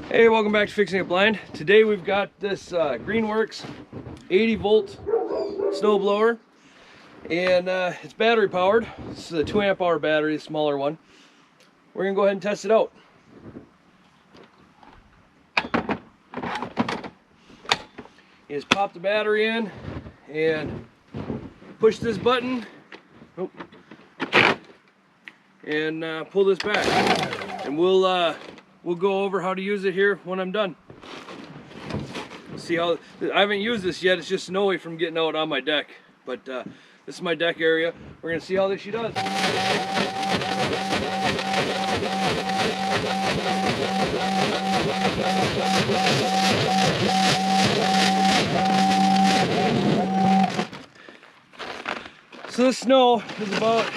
Hey, welcome back to Fixing It Blind. Today we've got this Greenworks 80-volt snowblower, and it's battery powered. This is a 2 amp hour battery, a smaller one. We're gonna go ahead and test it out. You just pop the battery in and push this button, and pull this back, and we'll go over how to use it here when I'm done. See how I haven't used this yet. It's just snowy from getting out on my deck, but this is my deck area. We're gonna see how she does. So this snow is about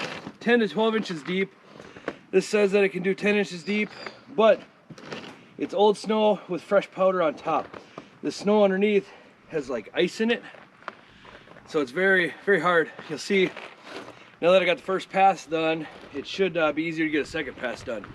10 to 12 inches deep. This says that it can do 10 inches deep, but it's old snow with fresh powder on top. The snow underneath has like ice in it, so it's very, very hard. You'll see, now that I got the first pass done, it should be easier to get a second pass done.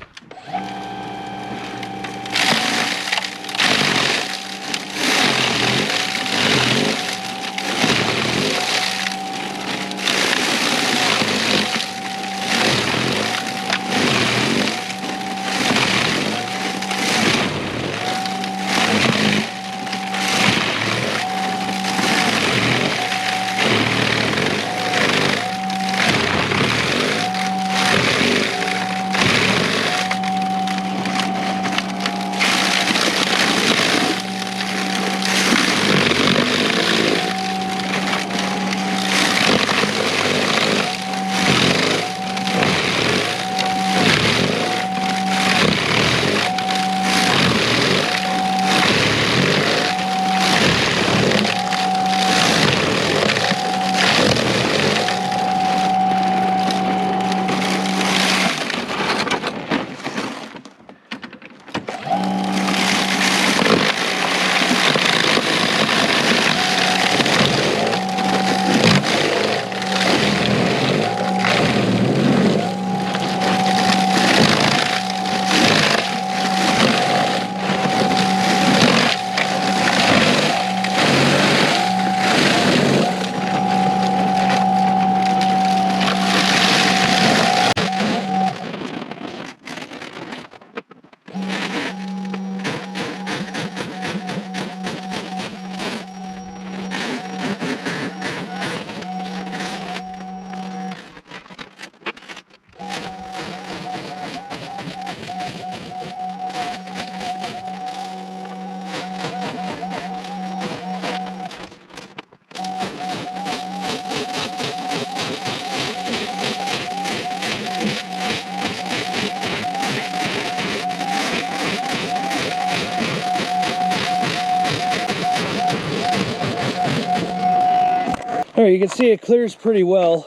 All right, you can see it clears pretty well.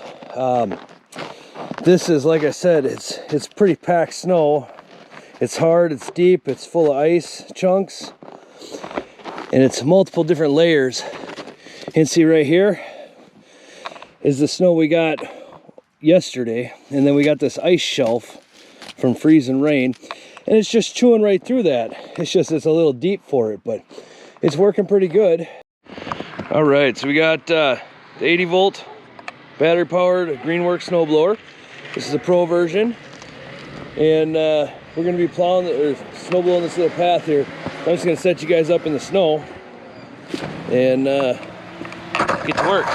This is, like I said, it's pretty packed snow. It's hard, it's deep, it's full of ice chunks, and it's multiple different layers. You can see right here is the snow we got yesterday, and then we got this ice shelf from freezing rain, and it's just chewing right through that. It's a little deep for it, but it's working pretty good. All right, so we got the 80-volt battery powered Greenworks snowblower. This is a pro version, and we're going to be plowing or snowblowing this little path here. I'm just going to set you guys up in the snow and get to work.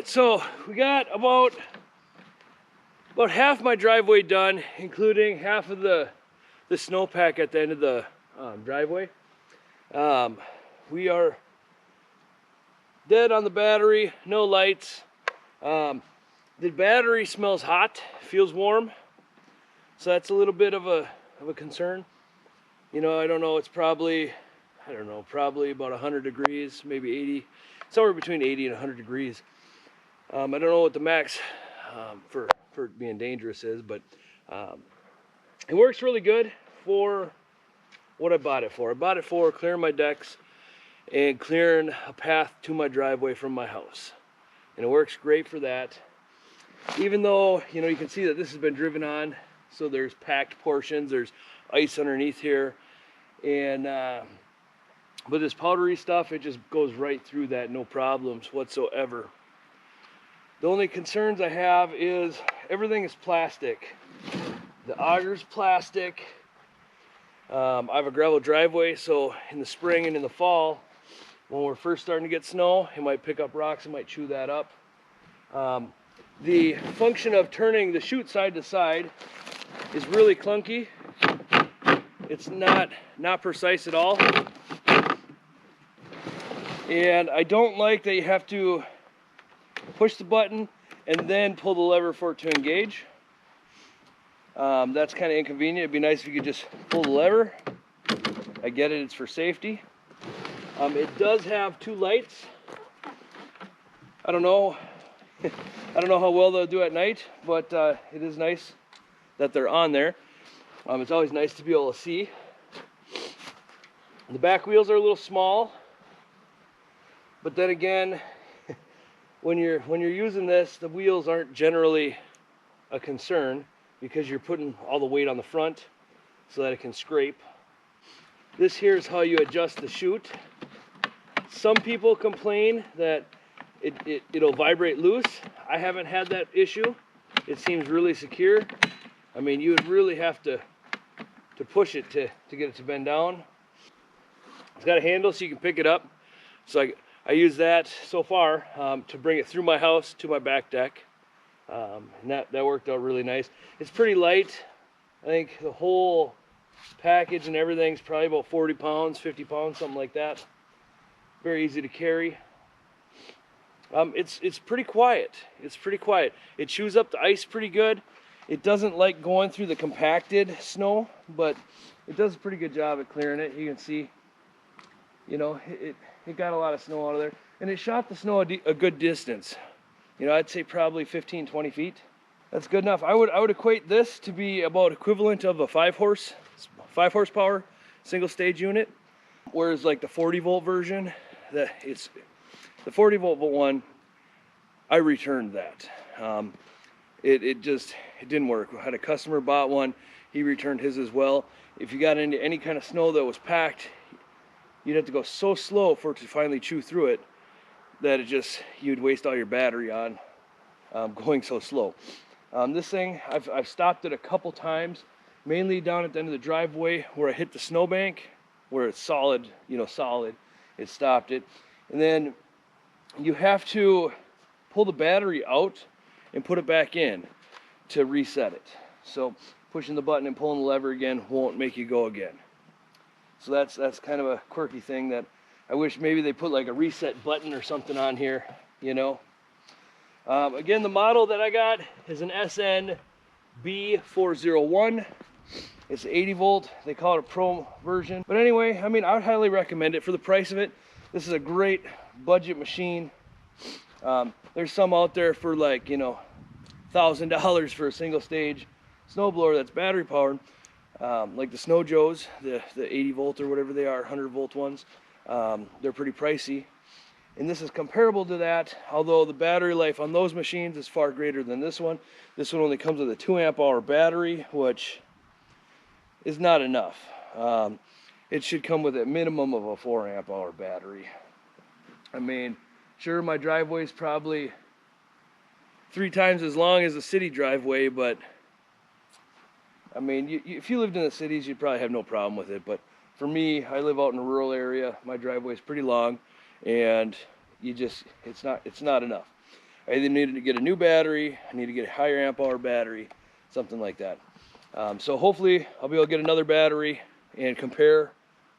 right, so we got about half my driveway done, including half of the snowpack at the end of the driveway. We are dead on the battery, no lights. The battery smells hot, feels warm, so that's a little bit of a concern. You know, I don't know, it's probably, I don't know, probably about 100 degrees, maybe 80, somewhere between 80 and 100 degrees. I don't know what the max for being dangerous is, but it works really good for what I bought it for. I bought it for clearing my decks and clearing a path to my driveway from my house. And it works great for that. Even though, you know, you can see that this has been driven on, so there's packed portions, there's ice underneath here, and but this powdery stuff, it just goes right through that, no problems whatsoever. The only concerns I have is everything is plastic. The auger's plastic. I have a gravel driveway, so in the spring and in the fall, when we're first starting to get snow, it might pick up rocks, it might chew that up. The function of turning the chute side to side is really clunky. It's not precise at all. And I don't like that you have to push the button and then pull the lever for it to engage. That's kind of inconvenient. It'd be nice if you could just pull the lever. I get it, it's for safety. It does have 2 lights. I don't know how well they'll do at night, but it is nice that they're on there. It's always nice to be able to see. The back wheels are a little small, but then again, when you're using this, the wheels aren't generally a concern because you're putting all the weight on the front so that it can scrape. This here is how you adjust the chute. Some people complain that it'll vibrate loose. I haven't had that issue. It seems really secure. I mean, you would really have to push it to get it to bend down. It's got a handle so you can pick it up. So I use that so far to bring it through my house to my back deck. And that worked out really nice. It's pretty light. I think the whole package and everything's probably about 40 pounds, 50 pounds, something like that. Very easy to carry. It's pretty quiet. It's pretty quiet. It chews up the ice pretty good. It doesn't like going through the compacted snow, but it does a pretty good job at clearing it. You can see, you know, it got a lot of snow out of there, and it shot the snow a good distance. You know, I'd say probably 15, 20 feet. That's good enough. I would equate this to be about equivalent of a 5 horsepower single stage unit, whereas like the 40 volt version, the 40 volt one, I returned that. It didn't work. I had a customer bought one, he returned his as well. If you got into any kind of snow that was packed, you'd have to go so slow for it to finally chew through it that you'd waste all your battery on going so slow. This thing, I've stopped it a couple times, mainly down at the end of the driveway where I hit the snowbank, where it's solid, it stopped it. And then you have to pull the battery out and put it back in to reset it. So pushing the button and pulling the lever again won't make you go again. So that's kind of a quirky thing that I wish maybe they put like a reset button or something on here, you know. Again, the model that I got is an SN-B401. It's 80 volt. They call it a Pro version. But anyway, I mean, I would highly recommend it for the price of it. This is a great budget machine. There's some out there for like, you know, $1,000 for a single stage snowblower that's battery powered, like the Snow Joes, the 80 volt or whatever they are, 100 volt ones. They're pretty pricey. And this is comparable to that, although the battery life on those machines is far greater than this one. This one only comes with a 2 amp hour battery, which is not enough. It should come with a minimum of a 4 amp hour battery. I mean, sure, my driveway is probably 3 times as long as a city driveway, but I mean, if you lived in the cities, you'd probably have no problem with it. But for me, I live out in a rural area. My driveway is pretty long, and it's not enough. I either need to get a new battery, I need to get a higher amp hour battery, something like that. So hopefully I'll be able to get another battery and compare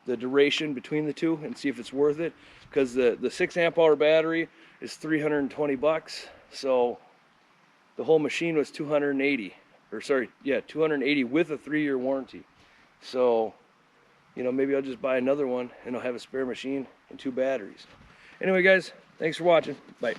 the duration between the two and see if it's worth it, because the 6 amp hour battery is 320 bucks. So the whole machine was 280, or sorry, yeah, 280 with a 3-year warranty. So, you know, maybe I'll just buy another one and I'll have a spare machine and 2 batteries. Anyway, guys, thanks for watching. Bye.